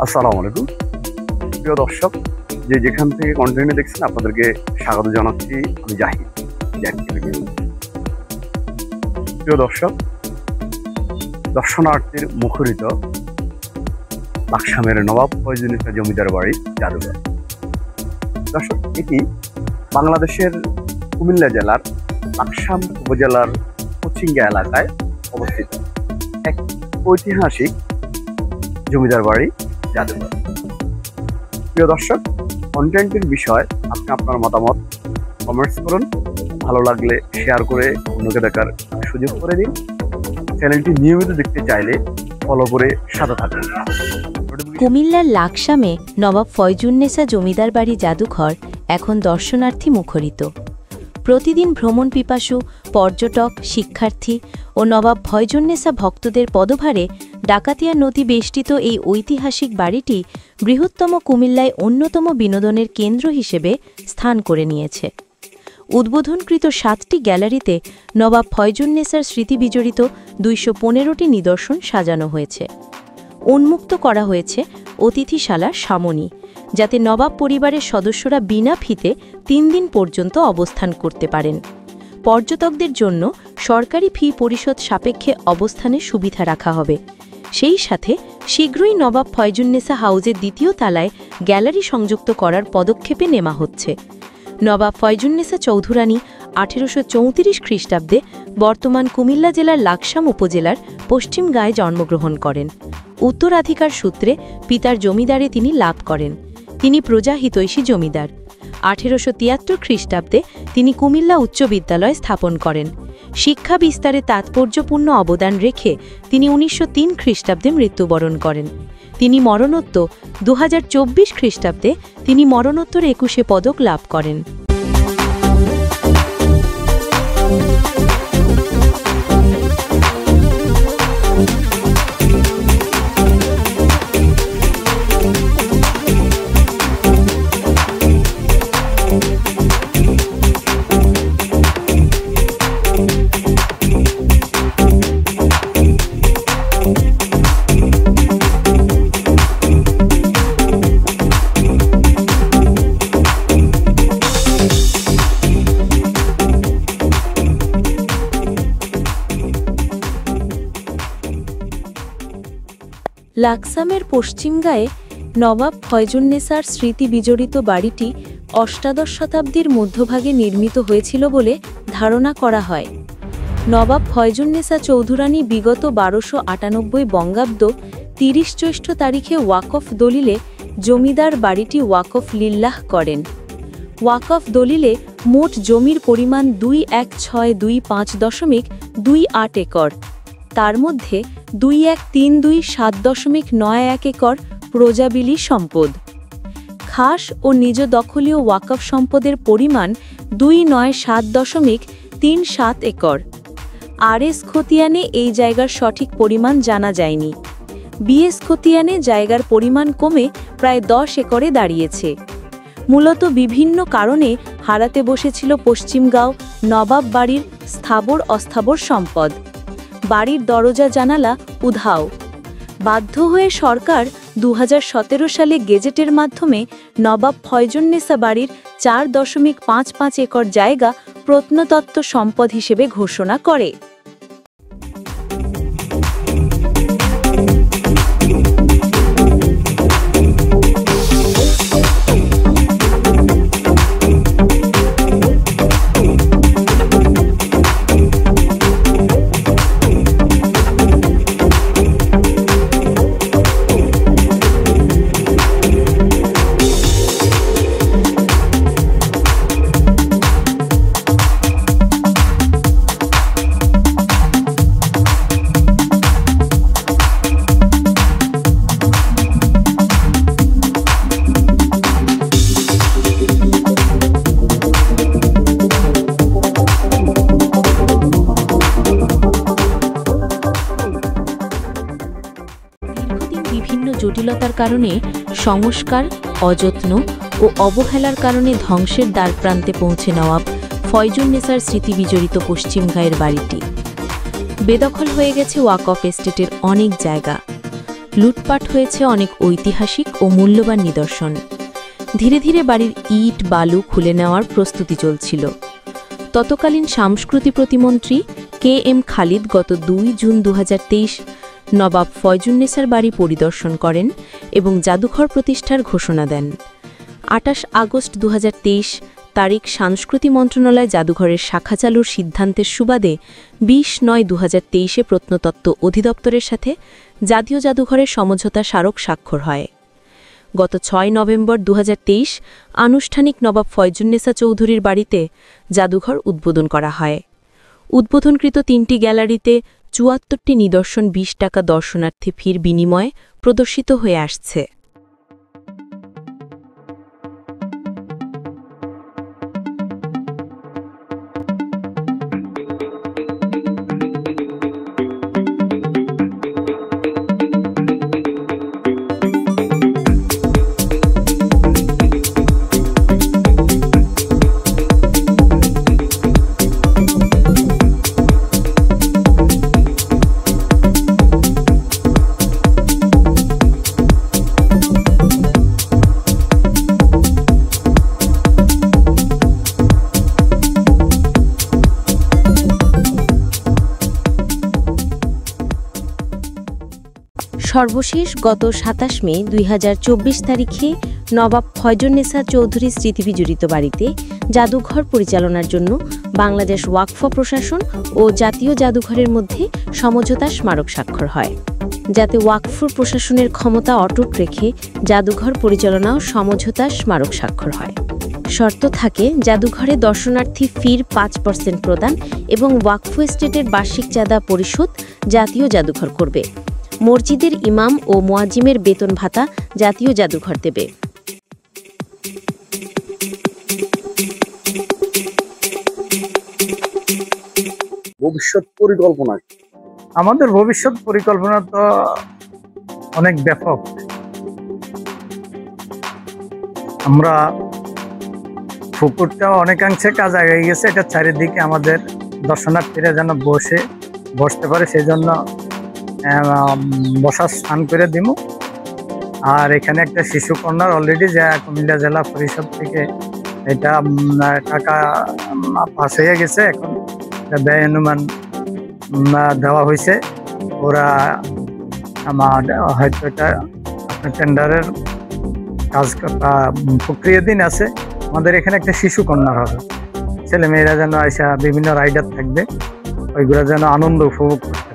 আসসালামু আলাইকুম প্রিয় দর্শক, যেখান থেকে কন্টিনিউ দেখছেন আপনাদেরকে স্বাগত জানাচ্ছি। আমি জাহিদ। প্রিয় দর্শক, দর্শনার্থীর মুখরিত লাকসামের নবাব ফয়জুন্নেসা জমিদার বাড়ি জাদুঘর। দর্শক, এটি বাংলাদেশের কুমিল্লা জেলার লাকসাম উপজেলার পশ্চিমগা এলাকায় অবস্থিত এক ঐতিহাসিক জমিদার বাড়ি জাদুঘর। প্রিয় দর্শক, কন্টেন্টের বিষয় আপনি আপনার মতামত কমেন্টস করুন, ভালো লাগলে শেয়ার করে অন্যকে দেখার সুযোগ করে দিন। চ্যানেলটি নিয়মিত দেখতে চাইলে ফলো করে সাথে থাকুন। কুমিল্লার লাকসামে নবাব ফয়জুন্নেসা জমিদার বাড়ি জাদুঘর এখন দর্শনার্থী মুখরিত। প্রতিদিন ভ্রমণ পিপাসু পর্যটক, শিক্ষার্থী ও নবাব ফয়জুন্নেসা ভক্তদের পদভারে ডাকাতিয়া নদী বেষ্টিত এই ঐতিহাসিক বাড়িটি বৃহত্তম কুমিল্লায় অন্যতম বিনোদনের কেন্দ্র হিসেবে স্থান করে নিয়েছে। উদ্বোধনকৃত 7টি গ্যালারিতে নবাব ফয়জুন্নেসার স্মৃতিবিজড়িত 215টি নিদর্শন সাজানো হয়েছে। উন্মুক্ত করা হয়েছে অতিথিশালার সামনি, যাতে নবাব পরিবারের সদস্যরা বিনা ফিতে 3 দিন পর্যন্ত অবস্থান করতে পারেন। পর্যটকদের জন্য সরকারি ফি পরিশোধ সাপেক্ষে অবস্থানের সুবিধা রাখা হবে। সেই সাথে শীঘ্রই নবাব ফয়জুন্নেসা হাউজের 2য় তলায় গ্যালারি সংযুক্ত করার পদক্ষেপে নেওয়া হচ্ছে। নবাব ফয়জুন্নেসা চৌধুরানী 1834 খ্রিস্টাব্দে বর্তমান কুমিল্লা জেলার লাকসাম উপজেলার পশ্চিমগাঁয়ে জন্মগ্রহণ করেন। উত্তরাধিকার সূত্রে পিতার জমিদারে তিনি লাভ করেন। তিনি প্রজাহিতৈষী জমিদার। 1873 খ্রিস্টাব্দে তিনি কুমিল্লা উচ্চ বিদ্যালয় স্থাপন করেন। শিক্ষা বিস্তারে তাৎপর্যপূর্ণ অবদান রেখে তিনি 1903 খ্রিস্টাব্দে মৃত্যুবরণ করেন। তিনি মরণোত্তর 2024 খ্রিস্টাব্দে তিনি মরণোত্তর 21 পদক লাভ করেন। লাকসামের পশ্চিমগাঁয়ে নবাব ফয়জুন্নেসার স্মৃতি বিজড়িত বাড়িটি অষ্টাদশ শতাব্দীর মধ্যভাগে নির্মিত হয়েছিল বলে ধারণা করা হয়। নবাব ফয়জুন্নেসা চৌধুরানী বিগত 1298 বঙ্গাব্দ 30 জ্যৈষ্ঠ তারিখে ওয়াকফ দলিলে জমিদার বাড়িটি ওয়াকফ লিল্লাহ করেন। ওয়াকফ দলিলে মোট জমির পরিমাণ 21625.28 একর। তার মধ্যে 21327.91 একর প্রজাবিলি সম্পদ। খাস ও নিজ দখলীয় ওয়াকফ সম্পদের পরিমাণ 297.37 একর। আর.এস. খতিয়ানে এই জায়গার সঠিক পরিমাণ জানা যায়নি। বি.এস. খতিয়ানে জায়গার পরিমাণ কমে প্রায় 10 একরে দাঁড়িয়েছে। মূলত বিভিন্ন কারণে হারাতে বসেছিল পশ্চিমগাঁও নবাব বাড়ির স্থাবর অস্থাবর সম্পদ। বাড়ির দরজা জানালা উধাও। বাধ্য হয়ে সরকার 2017 সালে গেজেটের মাধ্যমে নবাব ফয়জুন্নেসা বাড়ির 4.55 একর জায়গা প্রত্নতত্ত্ব সম্পদ হিসেবে ঘোষণা করে। বিভিন্ন জটিলতার কারণে সংস্কার, অযত্ন ও অবহেলার কারণে ধ্বংসের দ্বারপ্রান্তে পৌঁছে নবাব ফয়জুন্নেসার স্মৃতি বিজড়িত পশ্চিমগাঁয়ের বাড়িটি। বেদখল হয়ে গেছে ওয়াকফ এস্টেটের অনেক জায়গা। লুটপাট হয়েছে অনেক ঐতিহাসিক ও মূল্যবান নিদর্শন। ধীরে ধীরে বাড়ির ইট বালু খুলে নেওয়ার প্রস্তুতি চলছিল। তৎকালীন সংস্কৃতি প্রতিমন্ত্রী KM খালিদ গত 2 জুন 2023 নবাব ফয়জুন্নেসার বাড়ি পরিদর্শন করেন এবং জাদুঘর প্রতিষ্ঠার ঘোষণা দেন। 28 আগস্ট 2023 তারিখ সংস্কৃতি মন্ত্রণালয় জাদুঘরের শাখা চালুর সিদ্ধান্তের সুবাদে 20/9/2023 প্রত্নতত্ত্ব অধিদপ্তরের সাথে জাতীয় জাদুঘরের সমঝোতা স্মারক স্বাক্ষর হয়। গত 6 নভেম্বর 2023 আনুষ্ঠানিক নবাব ফয়জুন্নেসা চৌধুরীর বাড়িতে জাদুঘর উদ্বোধন করা হয়। উদ্বোধনকৃত 3টি গ্যালারিতে 74টি নিদর্শন 20 টাকা দর্শনার্থী ফির বিনিময়ে প্রদর্শিত হয়ে আসছে। সর্বশেষ গত 27 মে 2024 তারিখে নবাব ফয়জুন্নেসা চৌধুরী স্মৃতিবিজড়িত বাড়িতে জাদুঘর পরিচালনার জন্য বাংলাদেশ ওয়াকফ প্রশাসন ও জাতীয় জাদুঘরের মধ্যে সমঝোতা স্মারক স্বাক্ষর হয়, যাতে ওয়াকফ প্রশাসনের ক্ষমতা অটুট রেখে জাদুঘর পরিচালনাও সমঝোতা স্মারক স্বাক্ষর হয়। শর্ত থাকে জাদুঘরে দর্শনার্থী ফির 5% প্রদান এবং ওয়াকফ এস্টেটের বার্ষিক চাঁদা পরিশোধ জাতীয় জাদুঘর করবে। মসজিদের ইমাম ও মুয়াজ্জিমের বেতন ভাতা জাতীয় জাদুঘর দেবে। ভবিষ্যৎ পরিকল্পনা, আমাদের ভবিষ্যৎ পরিকল্পনা তো অনেক ব্যাপক। আমরা পুকুরটা অনেকাংশে কাজ আগে গেছে, এটা চারিদিকে আমাদের দর্শনার্থীরা যেন বসতে পারে সেই জন্য বসার স্থান করে দিব। আর এখানে একটা শিশু কর্নার অলরেডি যা কুমিল্লা জেলা পরিষদ থেকে এটা টাকা পাস হয়ে গেছে, এখন ব্যয় অনুমান দেওয়া হয়েছে। ওরা আমার হয়তো এটা টেন্ডারের কাজ প্রক্রিয়াধীন আছে। আমাদের এখানে একটা শিশু কর্নার হবে, ছেলেমেয়েরা যেন এসে বিভিন্ন রাইডার থাকবে, ওইগুলো যেন আনন্দ উপভোগ করতে